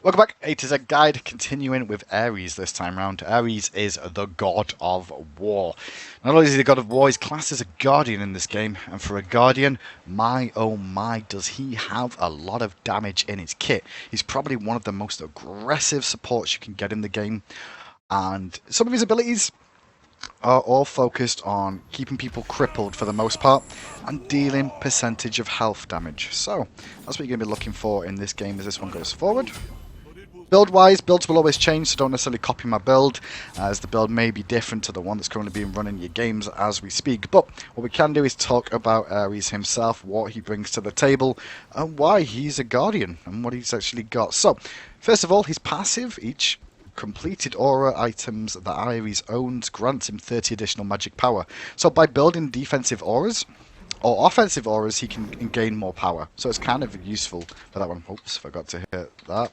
Welcome back, A to Z Guide, continuing with Ares this time round. Ares is the god of war. Not only is he the god of war, he's classed as a guardian in this game, and for a guardian, my oh my, does he have a lot of damage in his kit. He's probably one of the most aggressive supports you can get in the game, and some of his abilities are all focused on keeping people crippled for the most part and dealing percentage of health damage. So, that's what you're going to be looking for in this game as this one goes forward. Build-wise, builds will always change, so don't necessarily copy my build, as the build may be different to the one that's currently being run in your games as we speak. But what we can do is talk about Ares himself, what he brings to the table, and why he's a Guardian, and what he's actually got. So, first of all, his passive, each completed aura items that Ares owns grants him 30 additional magic power. So by building defensive auras, or offensive auras, he can gain more power. So it's kind of useful for that one. Oops, forgot to hit that.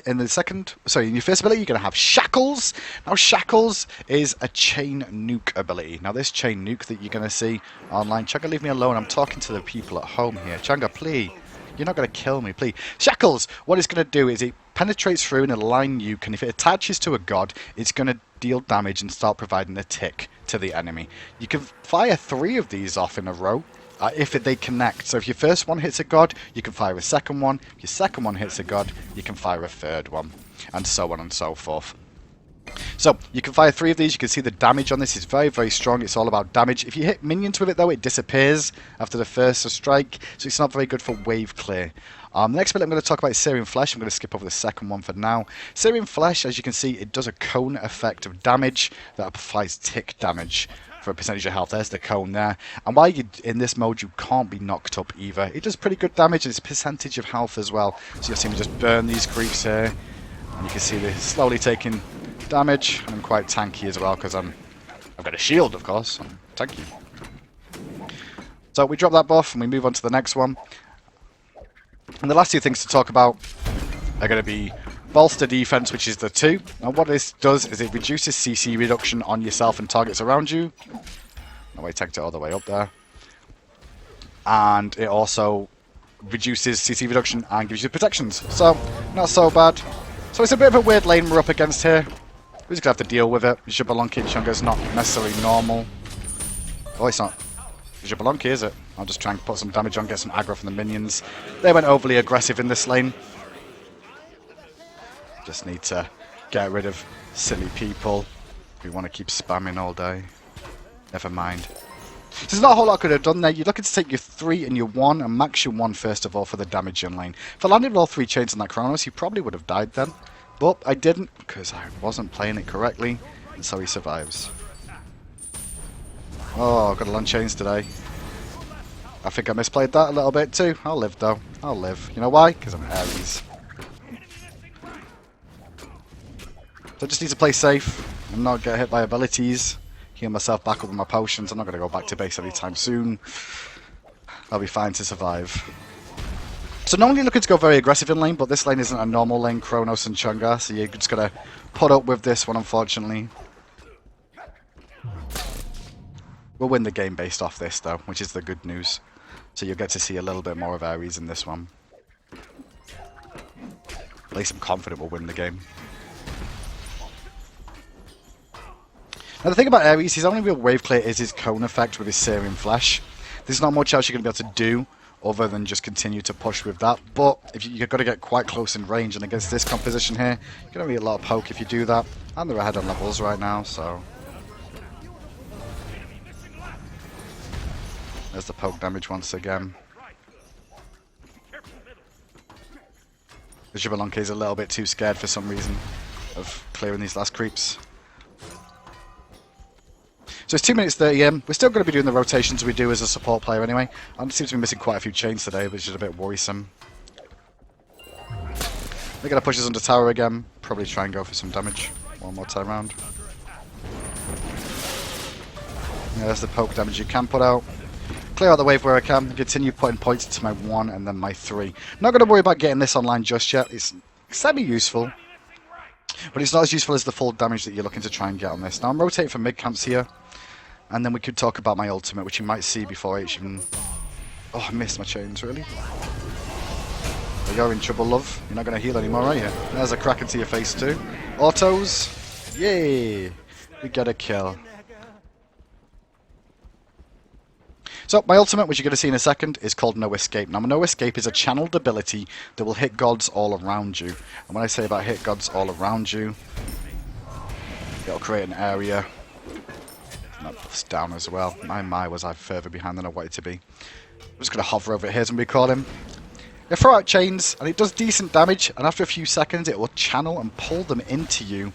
In the second, sorry, in your first ability, you're going to have Shackles. Now, Shackles is a chain nuke ability. Now, this chain nuke that you're going to see online, Changa, leave me alone. I'm talking to the people at home here. Changa, please. You're not going to kill me, please. Shackles, what it's going to do is it penetrates through in a line nuke, and if it attaches to a god, it's going to deal damage and start providing a tick to the enemy. You can fire 3 of these off in a row. If they connect. So if your first one hits a god, you can fire a second one. If your second one hits a god, you can fire a third one. And so on and so forth. So you can fire 3 of these. You can see the damage on this is very, very strong. It's all about damage. If you hit minions with it, though, it disappears after the first strike. So it's not very good for wave clear. The next bit I'm going to talk about is Searing Flesh. I'm going to skip over the second one for now. Searing Flesh, as you can see, it does a cone effect of damage that applies tick damage for a percentage of health. There's the cone there. And while you're in this mode, you can't be knocked up either. It does pretty good damage, and it's a percentage of health as well. So you'll see me just burn these creeps here. And you can see they're slowly taking damage. And I'm quite tanky as well, because I've got a shield, of course. I'm tanky. So we drop that buff, and we move on to the next one. And the last 2 things to talk about are going to be Bolster Defense, which is the 2. Now what this does is it reduces CC reduction on yourself and targets around you. No, I tanked it all the way up there. And it also reduces CC reduction and gives you protections. So, not so bad. So it's a bit of a weird lane we're up against here. We're just going to have to deal with it. Xbalanque Chunga's not necessarily normal. Oh, it's not Xbalanque, is it? I'll just try and put some damage on, get some aggro from the minions. They went overly aggressive in this lane. Just need to get rid of silly people who want to keep spamming all day. Never mind. So there's not a whole lot I could have done there. You're looking to take your 3 and your 1 and max your 1 first of all for the damage in lane. If I landed with all 3 chains on that Kronos, he probably would have died then. But I didn't because I wasn't playing it correctly, and so he survives. Oh, I've got to land chains today. I think I misplayed that a little bit too. I'll live though. I'll live. You know why? Because I'm Ares. So I just need to play safe and not get hit by abilities. Heal myself back up with my potions. I'm not going to go back to base anytime soon. I'll be fine to survive. So normally looking to go very aggressive in lane, but this lane isn't a normal lane, Kronos and Chunga, so you're just going to put up with this one, unfortunately. We'll win the game based off this, though, which is the good news. So you'll get to see a little bit more of Ares in this one. At least I'm confident we'll win the game. Now the thing about Ares, his only real wave clear is his cone effect with his Searing Flesh. There's not much else you're going to be able to do other than just continue to push with that. But if you've got to get quite close in range, and against this composition here, you're going to need a lot of poke if you do that. And they're ahead on levels right now, so... There's the poke damage once again. The Xbalanque is a little bit too scared for some reason of clearing these last creeps. So it's 2 minutes 30 in. We're still going to be doing the rotations we do as a support player anyway. I seem to be missing quite a few chains today, which is a bit worrisome. They're going to push us under tower again. Probably try and go for some damage one more time round. Yeah, there's the poke damage you can put out. Clear out the wave where I can. Continue putting points into my 1 and then my 3. Not going to worry about getting this online just yet. It's semi-useful. But it's not as useful as the full damage that you're looking to try and get on this. Now I'm rotating for mid-camps here. And then we could talk about my ultimate, which you might see before H even... Oh, I missed my chains, really? Well, you're in trouble, love. You're not going to heal anymore, are you? There's a crack into your face too. Autos. Yay! We get a kill. So my ultimate, which you're going to see in a second, is called No Escape. Now, No Escape is a channeled ability that will hit gods all around you. And when I say about hit gods all around you, it'll create an area. That buffs down as well. My, was I further behind than I wanted to be. I'm just going to hover over here and we call him. You throw out chains, and it does decent damage, and after a few seconds it will channel and pull them into you.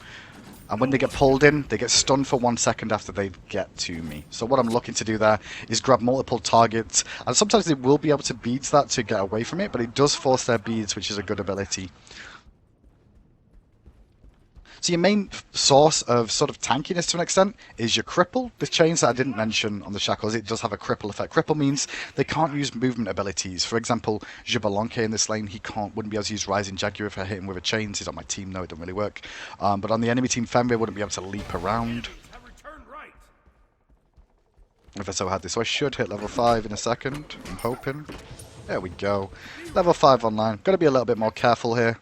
And when they get pulled in, they get stunned for 1 second after they get to me. So what I'm looking to do there is grab multiple targets, and sometimes they will be able to beads that to get away from it, but it does force their beads, which is a good ability. So your main source of sort of tankiness to an extent is your cripple. The chains that I didn't mention on the shackles, it does have a cripple effect. Cripple means they can't use movement abilities. For example, Xbalanque in this lane, he wouldn't be able to use Rising Jaguar if I hit him with a chains. He's on my team, no, it doesn't really work. But on the enemy team, Fenrir wouldn't be able to leap around. If I so had this, so I should hit level 5 in a second. I'm hoping. There we go. Level 5 online. Got to be a little bit more careful here.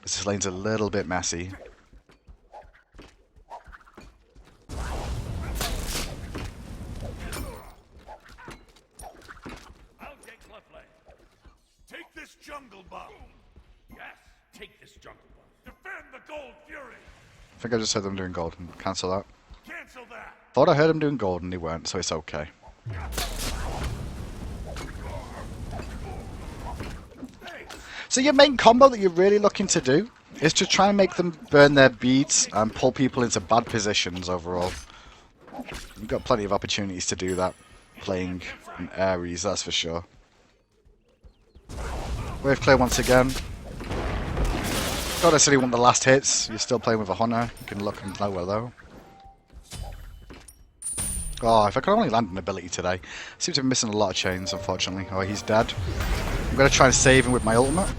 This lane's a little bit messy. I'll take Cleflane. Take this jungle buff. Yes, take this jungle buff. Defend the Gold Fury. I think I just heard them doing golden. Cancel that. Cancel that. Thought I heard them doing golden, they weren't, so it's okay. So your main combo that you're really looking to do is to try and make them burn their beads and pull people into bad positions overall. You've got plenty of opportunities to do that playing an Ares, that's for sure. Wave clear once again. Don't necessarily want the last hits, you're still playing with a Hunter. You can look and lower though. Oh, if I could only land an ability today. Seems to be missing a lot of chains, unfortunately. Oh, he's dead. I'm going to try and save him with my ultimate.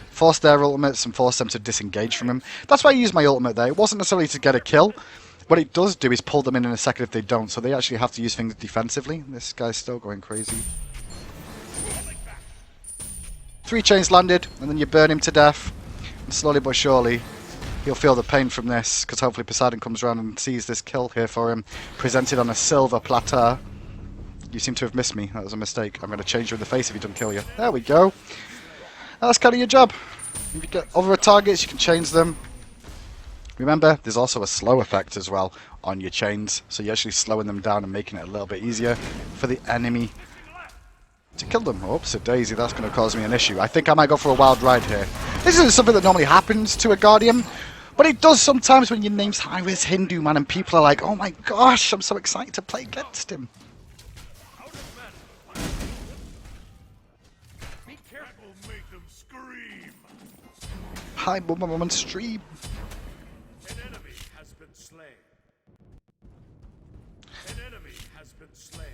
Force their ultimates and force them to disengage from him. That's why I used my ultimate there. It wasn't necessarily to get a kill. What it does do is pull them in a second if they don't. So they actually have to use things defensively. This guy's still going crazy. 3 chains landed, and then you burn him to death. And slowly but surely, he'll feel the pain from this, because hopefully Poseidon comes around and sees this kill here for him, presented on a silver platter. You seem to have missed me. That was a mistake. I'm going to change you in the face if he doesn't kill you. There we go. That's kind of your job. If you get other targets, you can change them. Remember, there's also a slow effect as well on your chains, so you're actually slowing them down and making it a little bit easier for the enemy to kill them. Oops, a daisy, that's going to cause me an issue. I think I might go for a wild ride here. This isn't something that normally happens to a Guardian, but it does sometimes when your name's High-Risk Hindu, man, and people are like, oh my gosh, I'm so excited to play against him. Be careful, make them scream. Hi, Mum on stream. An enemy has been slain. An enemy has been slain.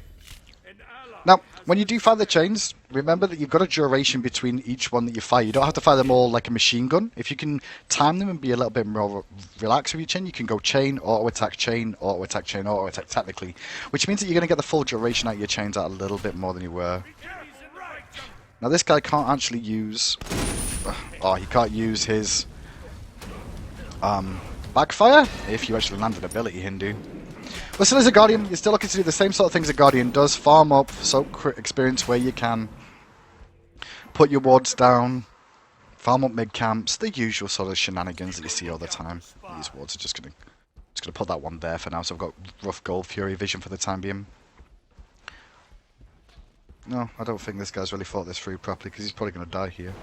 An ally. Now, when you do fire the chains, remember that you've got a duration between each one that you fire. You don't have to fire them all like a machine gun. If you can time them and be a little bit more relaxed with your chain, you can go chain, auto-attack, chain, auto-attack, chain, auto-attack technically. Which means that you're going to get the full duration out of your chains out a little bit more than you were. Now this guy can't actually use... Oh, he can't use his... backfire if you actually land an ability, Hindu. But still, as a Guardian, you're still looking to do the same sort of things a Guardian does. Farm up, soak experience where you can. Put your wards down. Farm up mid-camps. The usual sort of shenanigans that you see all the time. These wards are just gonna put that one there for now, so I've got rough Gold Fury vision for the time being. No, I don't think this guy's really thought this through properly, because he's probably going to die here.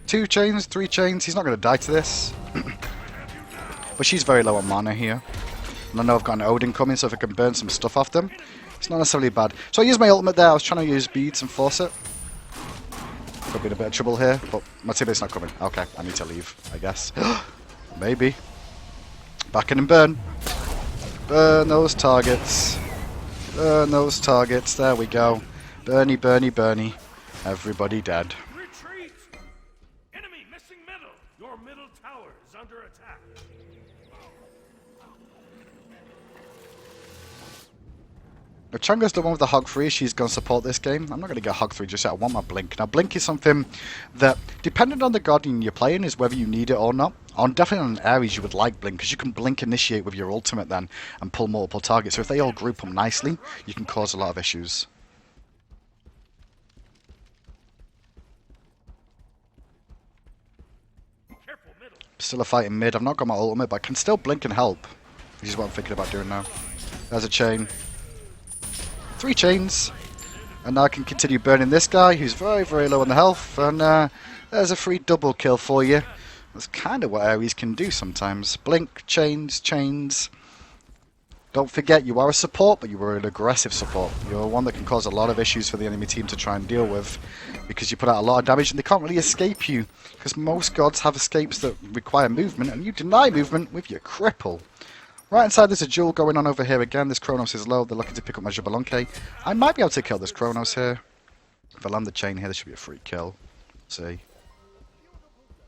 Two chains, 3 chains, he's not going to die to this. But she's very low on mana here. And I know I've got an Odin coming, so if I can burn some stuff off them, it's not necessarily bad. So I used my ultimate there, I was trying to use beads and force it. Could be in a bit of trouble here, but my teammate's not coming. Okay, I need to leave, I guess. Maybe. Back in and burn. Burn those targets. Burn those targets, there we go. Burny, burny, burny. Everybody dead. Retreat! Enemy missing middle. Your middle tower is under attack. If Changa's the one with the Hog 3, she's going to support this game. I'm not going to get Hog 3 just yet. I want my Blink. Now, Blink is something that, depending on the Guardian you're playing, is whether you need it or not. Definitely on Ares, you would like Blink, because you can Blink initiate with your ultimate then, and pull multiple targets. So if they all group up nicely, you can cause a lot of issues. Still a fight in mid. I've not got my ultimate, but I can still Blink and help. Which is what I'm thinking about doing now. There's a chain. 3 chains. And now I can continue burning this guy, who's very, very low on the health. And there's a free double kill for you. That's kind of what Ares can do sometimes. Blink, chains, chains. Don't forget, you are a support, but you are an aggressive support. You're one that can cause a lot of issues for the enemy team to try and deal with, because you put out a lot of damage and they can't really escape you, because most gods have escapes that require movement, and you deny movement with your cripple. Right inside, there's a duel going on over here again. This Kronos is low. They're looking to pick up my Xbalanque. I might be able to kill this Kronos here. If I land the chain here, this should be a free kill. Let's see.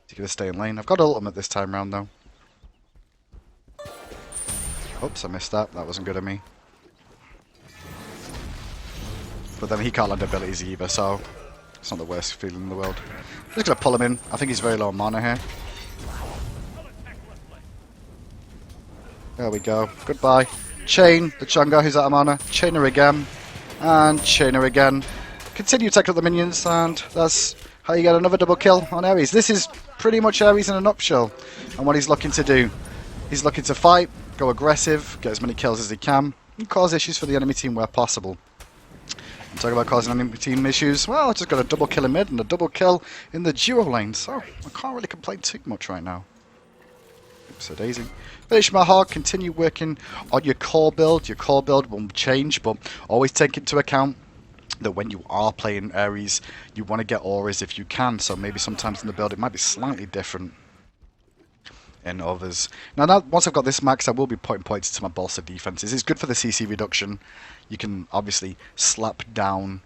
He's going to stay in lane. I've got ultimate this time round, though. Oops, I missed that. That wasn't good of me. But then he can't land abilities either, so it's not the worst feeling in the world. I'm just going to pull him in. I think he's very low on mana here. There we go. Goodbye. Chain the Chang'e, who's out of mana. Chain her again. And chain her again. Continue to take up the minions, and that's how you get another double kill on Ares. This is pretty much Ares in a nutshell. And what he's looking to do. He's looking to fight, go aggressive, get as many kills as he can, and cause issues for the enemy team where possible. I'm talking about causing enemy team issues. Well, I just got a double kill in mid and a double kill in the duo lane, so I can't really complain too much right now. Oops, a daisy. Finish my hog, continue working on your core build. Your core build will change, but always take into account that when you are playing Ares, you want to get auras if you can, so maybe sometimes in the build it might be slightly different in others. Now, once I've got this max, I will be putting points to my bolster defenses. It's good for the CC reduction. You can obviously slap down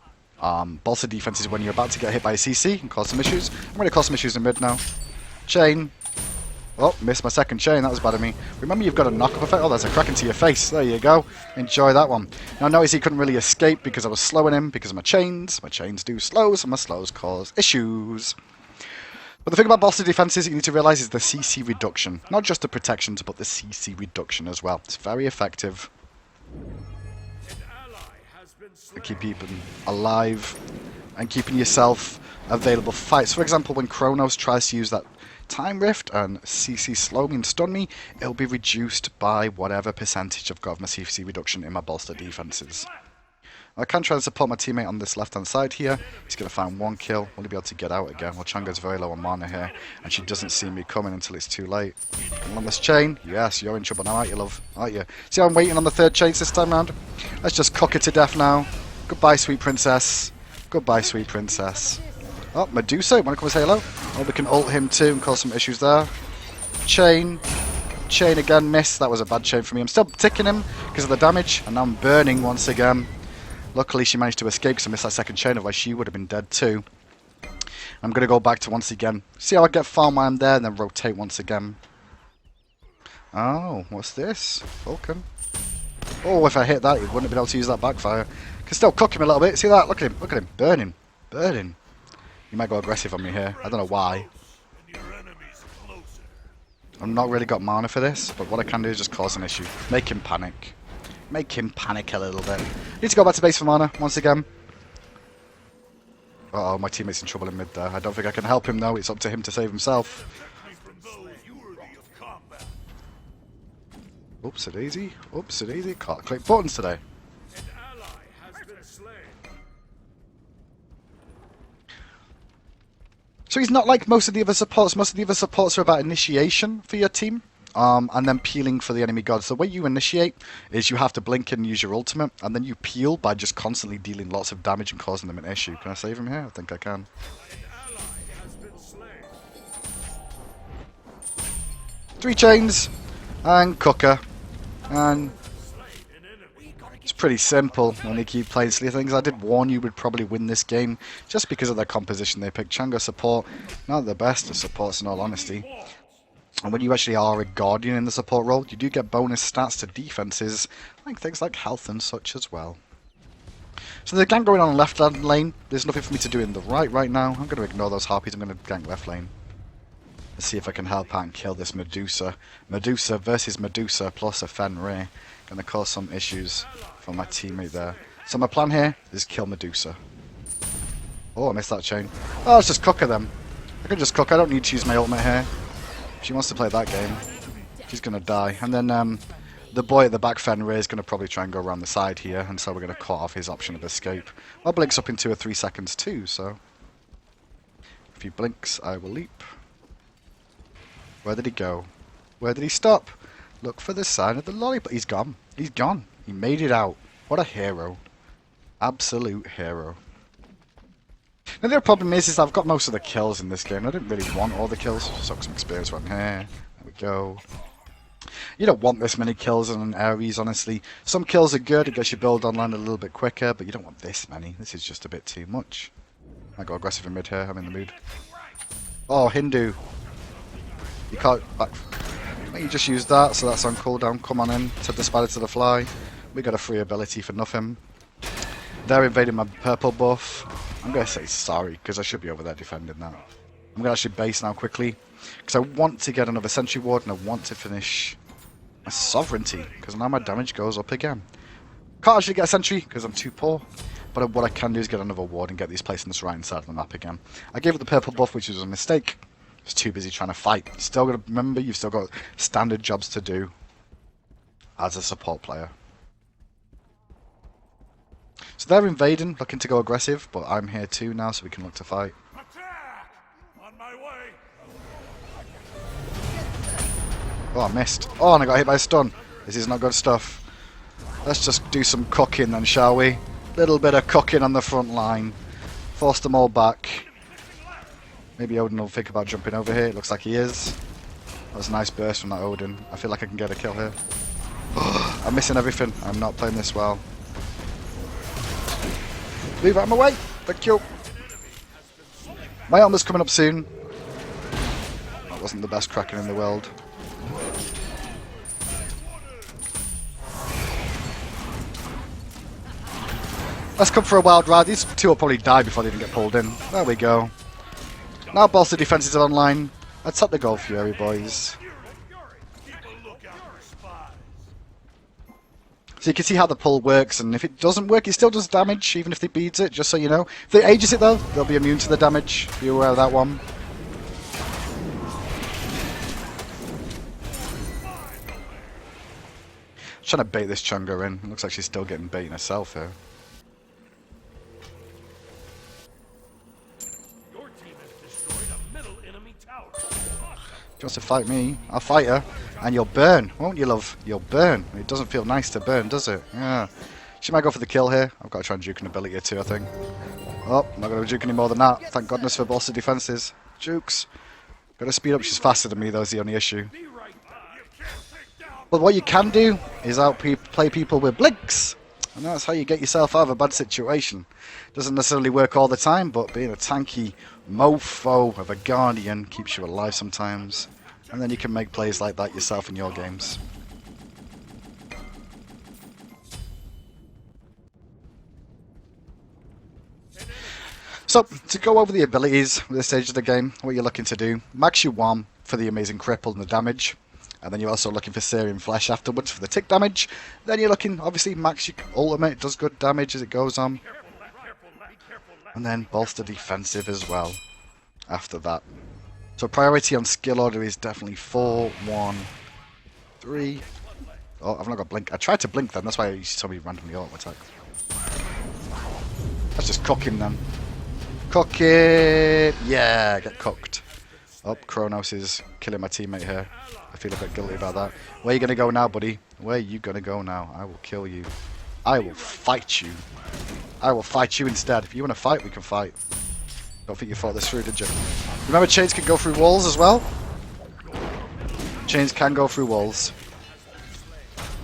bolster defenses when you're about to get hit by a CC and cause some issues. I'm going to cause some issues in mid now. Chain. Oh, missed my second chain. That was bad of me. Remember, you've got a knock-up effect. Oh, there's a crack into your face. There you go. Enjoy that one. Now, notice he couldn't really escape because I was slowing him because of my chains. My chains do slows, and my slows cause issues. But the thing about bolster defenses that you need to realise is the CC reduction. Not just the protections, but the CC reduction as well. It's very effective to keep people alive and keeping yourself available for fights. For example, when Kronos tries to use that Time Rift and CC slow me and stun me, it'll be reduced by whatever percentage I've got of my CC reduction in my bolster defenses. I can try and support my teammate on this left-hand side here. He's going to find 1 kill. Will he be able to get out again? Well, Chang'e's very low on mana here, and she doesn't see me coming until it's too late. Come on this chain. Yes, you're in trouble now, aren't you, love? Aren't you? See how I'm waiting on the 3rd chains this time round? Let's just cook it to death now. Goodbye, sweet princess. Goodbye, sweet princess. Oh, Medusa, want to come and say hello? Oh, we can ult him too and cause some issues there. Chain. Chain again, miss. That was a bad chain for me. I'm still ticking him because of the damage, and now I'm burning once again. Luckily, she managed to escape, so I missed that second chain, otherwise she would have been dead too. I'm going to go back to once again. See how I get farm while I'm there, and then rotate once again. Oh, what's this? Vulcan. Oh, if I hit that, he wouldn't have been able to use that backfire. Can still cook him a little bit. See that? Look at him. Look at him. Burning. Burning. He might go aggressive on me here. I don't know why. I've not really got mana for this, but what I can do is just cause an issue. Make him panic. Make him panic a little bit. Need to go back to base for mana once again. Uh oh, my teammate's in trouble in mid there. I don't think I can help him though. It's up to him to save himself. Oops, a daisy. Oops, a daisy. Can't click buttons today. So he's not like most of the other supports. Most of the other supports are about initiation for your team. And then peeling for the enemy gods. The way you initiate is you have to blink and use your ultimate, and then you peel by just constantly dealing lots of damage and causing them an issue. Can I save him here? I think I can. 3 chains and cooker, and it's pretty simple when you keep playing silly things. I did warn you would probably win this game just because of their composition. They picked Chang'e support, not the best of supports in all honesty. And when you actually are a Guardian in the support role, you do get bonus stats to defenses, like things like health and such as well. So the gank going on left lane. There's nothing for me to do in the right now. I'm going to ignore those harpies. I'm going to gank left lane. Let's see if I can help out and kill this Medusa. Medusa versus Medusa plus a Fenrir. Going to cause some issues for my teammate there. So my plan here is kill Medusa. Oh, I missed that chain. Oh, let's just cook her then. I can just cook. I don't need to use my ultimate here. If she wants to play that game, she's going to die. And then the boy at the back, Fenrir, is going to probably try and go around the side here. And so we're going to cut off his option of escape. My blink's up in 2 or 3 seconds too, so... If he blinks, I will leap. Where did he go? Where did he stop? Look for the sign of the lollipop. He's gone. He's gone. He made it out. What a hero. Absolute hero. Now the other problem is I've got most of the kills in this game. I didn't really want all the kills. Suck some experience right here. There we go. You don't want this many kills on an Ares, honestly. Some kills are good. It gets your build online a little bit quicker, but you don't want this many. This is just a bit too much. I got aggressive in mid here. I'm in the mood. Oh, Hindu. You can't back. You just used that, so that's on cooldown. Come on in. Set the spider to the fly. We got a free ability for nothing. They're invading my purple buff. I'm going to say sorry, because I should be over there defending that. I'm going to actually base now quickly, because I want to get another sentry ward, and I want to finish my sovereignty, because now my damage goes up again. Can't actually get a sentry, because I'm too poor. But what I can do is get another ward and get these placed on this right side of the map again. I gave it the purple buff, which was a mistake. I was too busy trying to fight. Still got to remember, you've still got standard jobs to do as a support player. So they're invading, looking to go aggressive, but I'm here too now, so we can look to fight. Attack! On my way. Oh, I missed. Oh, and I got hit by a stun. This is not good stuff. Let's just do some cooking then, shall we? Little bit of cooking on the front line. Force them all back. Maybe Odin will think about jumping over here. It looks like he is. That was a nice burst from that Odin. I feel like I can get a kill here. I'm missing everything. I'm not playing this well. Move out of my way. Thank you. My armor's coming up soon. That wasn't the best Kraken in the world. Let's come for a wild ride. These two will probably die before they even get pulled in. There we go. Now bolster defenses are online. Let's hit the Gold Fury, boys. So you can see how the pull works, and if it doesn't work, it still does damage, even if they beat it, just so you know. If they ages it, though, they'll be immune to the damage. Be aware of that one. Trying to bait this Chunga in. It looks like she's still getting baited herself here. Your team has destroyed a middle enemy tower. She wants to fight me. I'll fight her. And you'll burn, won't you, love? You'll burn. It doesn't feel nice to burn, does it? Yeah. She might go for the kill here. I've got to try and juke an ability or two, I think. Oh, I'm not going to juke any more than that. Thank goodness for bolster defenses. Jukes. Got to speed up. She's faster than me, though, is the only issue. But what you can do is outplay people with blinks. And that's how you get yourself out of a bad situation. Doesn't necessarily work all the time, but being a tanky mofo of a Guardian keeps you alive sometimes. And then you can make plays like that yourself in your games. So, to go over the abilities at this stage of the game, what you're looking to do, max your 1 for the amazing cripple and the damage. And then you're also looking for Syrian Flesh afterwards for the tick damage. Then you're looking, obviously, max your ultimate, it does good damage as it goes on. And then bolster defensive as well after that. So priority on skill order is definitely 4, 1, 3. Oh, I've not got blink. I tried to blink then, that's why you saw me randomly auto attack. Let's just cook him then. Cook it! Yeah, get cooked. Oh, Kronos is killing my teammate here. I feel a bit guilty about that. Where are you going to go now, buddy? Where are you going to go now? I will kill you. I will fight you. I will fight you instead. If you want to fight, we can fight. Don't think you thought this through, did you? Remember, chains can go through walls as well? Chains can go through walls.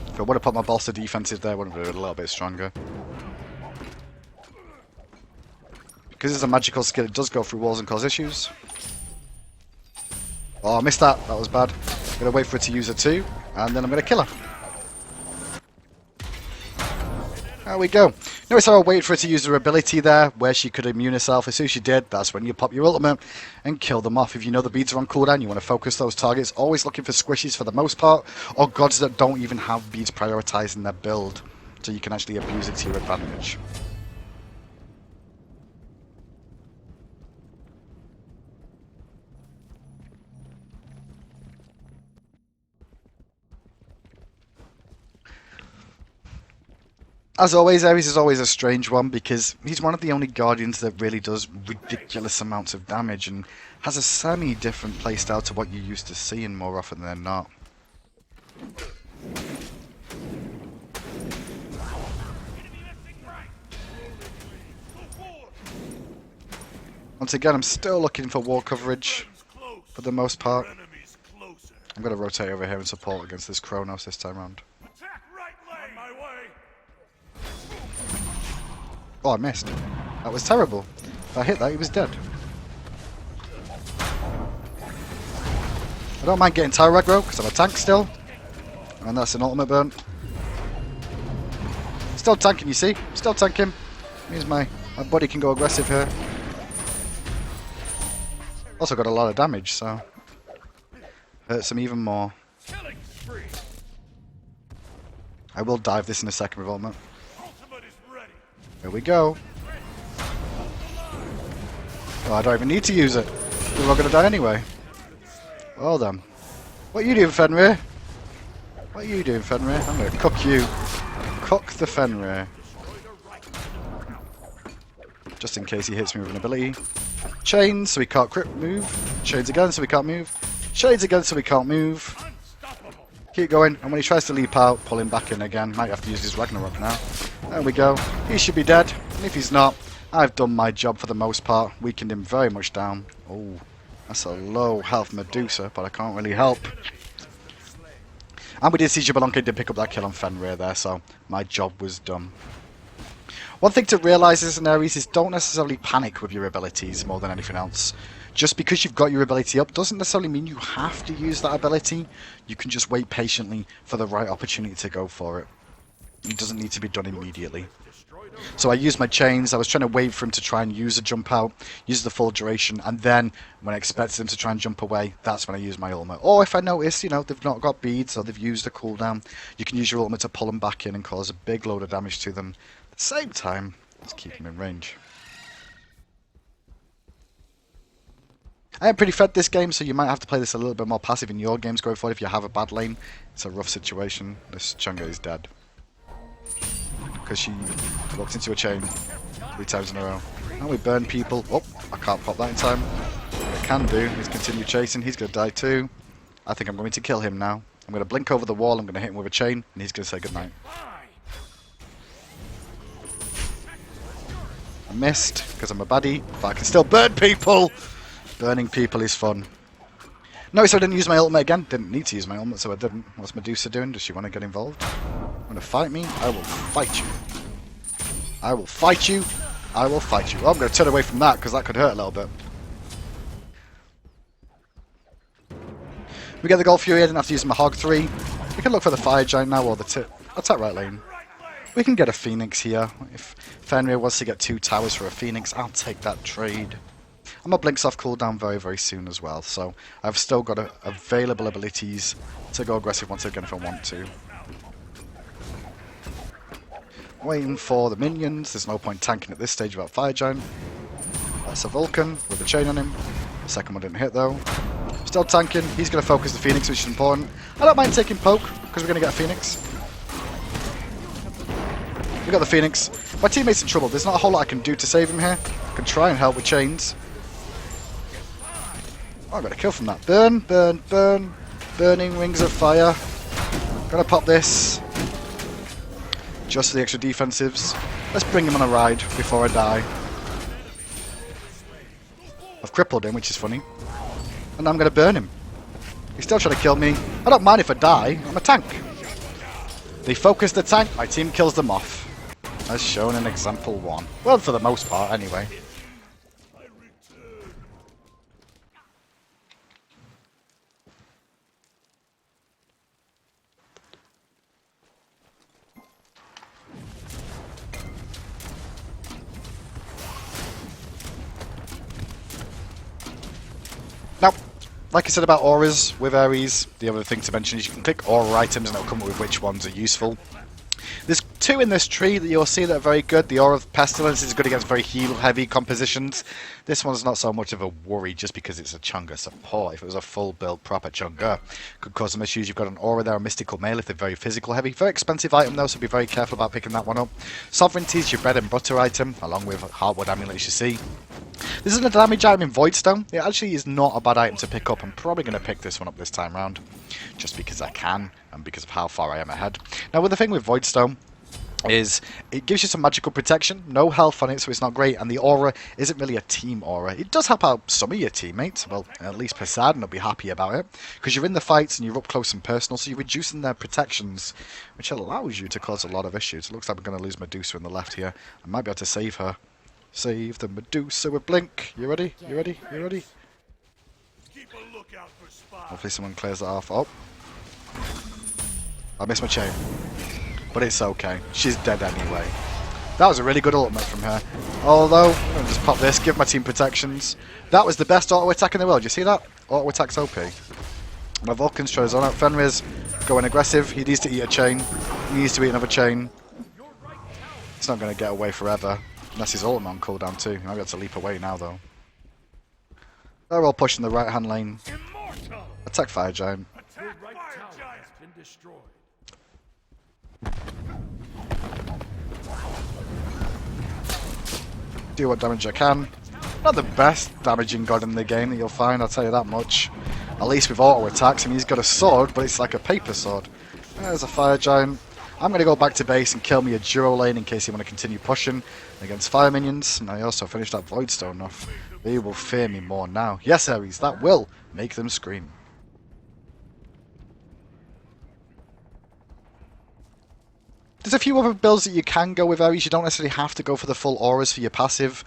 If I would have put my bolster defensive there, I would have been a little bit stronger. Because it's a magical skill, it does go through walls and cause issues. Oh, I missed that. That was bad. I'm going to wait for it to use her too, and then I'm going to kill her. There we go. Notice how I waited for her to use her ability there, where she could immune herself. As soon as she did, that's when you pop your ultimate and kill them off. If you know the beads are on cooldown, you want to focus those targets. Always looking for squishies for the most part, or gods that don't even have beads prioritized in their build, so you can actually abuse it to your advantage. As always, Ares is always a strange one because he's one of the only Guardians that really does ridiculous amounts of damage and has a semi-different playstyle to what you're used to seeing more often than not. Once again, I'm still looking for wall coverage for the most part. I'm going to rotate over here and support against this Kronos this time around. Oh, I missed. That was terrible. If I hit that, he was dead. I don't mind getting tower aggro because I'm a tank still. And that's an ultimate burn. Still tanking, you see? Still tanking. Means my body can go aggressive here. Also got a lot of damage, so hurts him even more. I will dive this in a second with ultimate. Here we go. Oh, I don't even need to use it. We're not going to die anyway. Well done. What are you doing, Fenrir? What are you doing, Fenrir? I'm going to cook you. Cook the Fenrir. Just in case he hits me with an ability. Chains, so we can't crit move. Chains again, so we can't move. Chains again, so we can't move. Keep going, and when he tries to leap out, pull him back in again. Might have to use his Ragnarok now. There we go. He should be dead. And if he's not, I've done my job for the most part. Weakened him very much down. Oh, that's a low health Medusa, but I can't really help. And we did see Xbalanque did pick up that kill on Fenrir there, so my job was done. One thing to realise as an Ares is don't necessarily panic with your abilities more than anything else. Just because you've got your ability up doesn't necessarily mean you have to use that ability. You can just wait patiently for the right opportunity to go for it. It doesn't need to be done immediately. So I used my chains. I was trying to wait for him to try and use a jump out, use the full duration, and then when I expected him to try and jump away, that's when I use my ultimate. Or if I notice, you know, they've not got beads or they've used a cooldown, you can use your ultimate to pull them back in and cause a big load of damage to them. At the same time, let's keep him in range. I am pretty fed this game, so you might have to play this a little bit more passive in your games going forward if you have a bad lane. It's a rough situation. This Chang'e is dead. Because she walked into a chain 3 times in a row. And we burn people. Oh, I can't pop that in time. What I can do is continue chasing. He's going to die too. I think I'm going to kill him now. I'm going to blink over the wall. I'm going to hit him with a chain. And he's going to say goodnight. I missed because I'm a baddie. But I can still burn people. Burning people is fun. Notice I didn't use my ultimate again. Didn't need to use my ultimate, so I didn't. What's Medusa doing? Does she want to get involved? Want to fight me? I will fight you. I will fight you. I will fight you. Oh, I'm going to turn away from that because that could hurt a little bit. We get the Gold Fury. I didn't have to use my Hog 3. We can look for the Fire Giant now or the tip. I'll tap right lane. We can get a Phoenix here. If Fenrir wants to get 2 towers for a Phoenix, I'll take that trade. And my Blink's off cooldown very, very soon as well, so I've still got available abilities to go aggressive once again if I want to. Waiting for the minions. There's no point tanking at this stage without Fire Giant. That's a Vulcan with a chain on him. The second one didn't hit though. Still tanking. He's going to focus the Phoenix, which is important. I don't mind taking poke because we're going to get a Phoenix. We got the Phoenix. My teammate's in trouble. There's not a whole lot I can do to save him here. I can try and help with chains. Oh, I got a kill from that. Burn, burn, burn. Burning rings of fire. Gonna pop this. Just for the extra defensives. Let's bring him on a ride before I die. I've crippled him, which is funny. And I'm gonna burn him. He's still trying to kill me. I don't mind if I die. I'm a tank. They focus the tank, my team kills them off. As shown in example 1. Well, for the most part, anyway. like I said about auras with Ares, the other thing to mention is you can click aura items and it'll come up with which ones are useful. There's two in this tree that you'll see that are very good. The Aura of Pestilence is good against very heal-heavy compositions. This one's not so much of a worry just because it's a Chunga support. If it was a full-built proper Chunga, could cause some issues. You've got an Aura there, a Mystical Mail if they're very physical-heavy. Very expensive item though, so be very careful about picking that one up. Sovereignty is your bread and butter item, along with Heartwood Amulet, you see. This is a damage item in Voidstone. It actually is not a bad item to pick up. I'm probably going to pick this one up this time round, just because I can, and because of how far I am ahead. Now, with the thing with Voidstone is it gives you some magical protection, no health on it, so it's not great, and the aura isn't really a team aura. It does help out some of your teammates, well, at least Poseidon will be happy about it, because you're in the fights and you're up close and personal, so you're reducing their protections, which allows you to cause a lot of issues. It looks like we're going to lose Medusa in the left here. I might be able to save her. Save the Medusa with Blink. You ready? You ready? You ready? Keep a lookout for spies. Hopefully someone clears that off. Oh. I missed my chain. But it's okay. She's dead anyway. That was a really good ultimate from her. Although, I'm going to just pop this, give my team protections. That was the best auto attack in the world. You see that? Auto attack's OP. My Vulcan's trying his own out. Fenrir's going aggressive. He needs to eat a chain. He needs to eat another chain. It's not going to get away forever. Unless his ultimate on cooldown too. I'll be able to leap away now though. They're all pushing the right hand lane. Immortal. Attack Fire Giant. Attack fire giant has been destroyed. Do what damage I can. Not the best damaging god in the game that you'll find, I'll tell you that much. At least with auto attacks. I mean, he's got a sword, but it's like a paper sword. There's a Fire Giant. I'm going to go back to base and kill me a Duro lane in case you want to continue pushing against fire minions. And I also finished that Voidstone off. They will fear me more now. Yes, Ares, that will make them scream. There's a few other builds that you can go with Ares. You don't necessarily have to go for the full auras for your passive.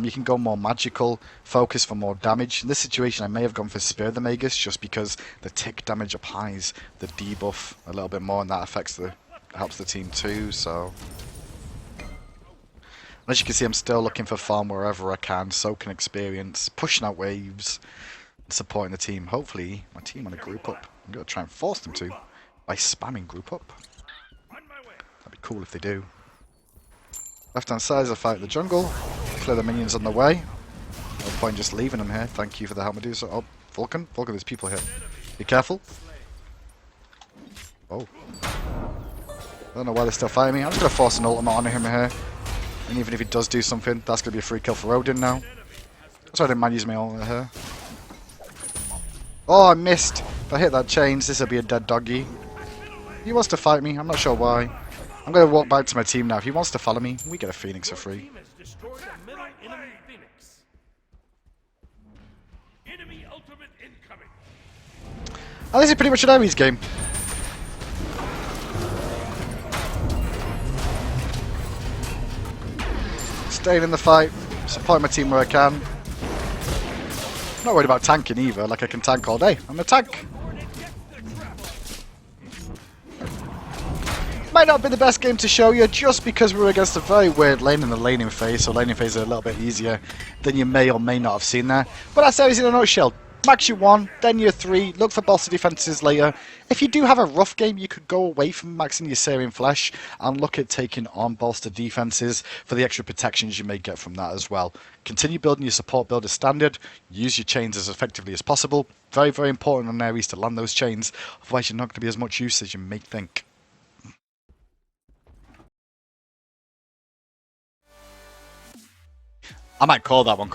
You can go more magical, focus for more damage. In this situation, I may have gone for Spear the Magus just because the tick damage applies the debuff a little bit more, and that helps the team too. So, and as you can see, I'm still looking for farm wherever I can, soaking experience, pushing out waves, and supporting the team. Hopefully, my team want to group up. I'm going to try and force them to by spamming group up. That'd be cool if they do. Left hand side is a fight in the jungle. Clear the minions on the way. No point just leaving them here. Thank you for the help, Medusa. Oh, Vulcan. Vulcan, there's people here. Be careful. Oh. I don't know why they're still fighting me. I'm just going to force an ultimate on him here. And even if he does do something, that's going to be a free kill for Odin now. That's why I didn't mind using my ultimate here. Oh, I missed. If I hit that chains, this will be a dead doggy. He wants to fight me. I'm not sure why. I'm going to walk back to my team now. If he wants to follow me, we get a Phoenix for free. And this is pretty much an Ares game. Staying in the fight, supporting my team where I can. Not worried about tanking either, like I can tank all day. I'm a tank. Might not be the best game to show you just because we're against a very weird lane in the laning phase, so laning phase is a little bit easier than you may or may not have seen there. But that's Ares in a nutshell. Max your 1, then your 3, look for bolster defenses later. If you do have a rough game, you could go away from maxing your Syrian Flesh and look at taking on bolster defenses for the extra protections you may get from that as well. Continue building your support build as standard, use your chains as effectively as possible. Very, very important on Ares to land those chains, otherwise you're not going to be as much use as you may think. I might call that one.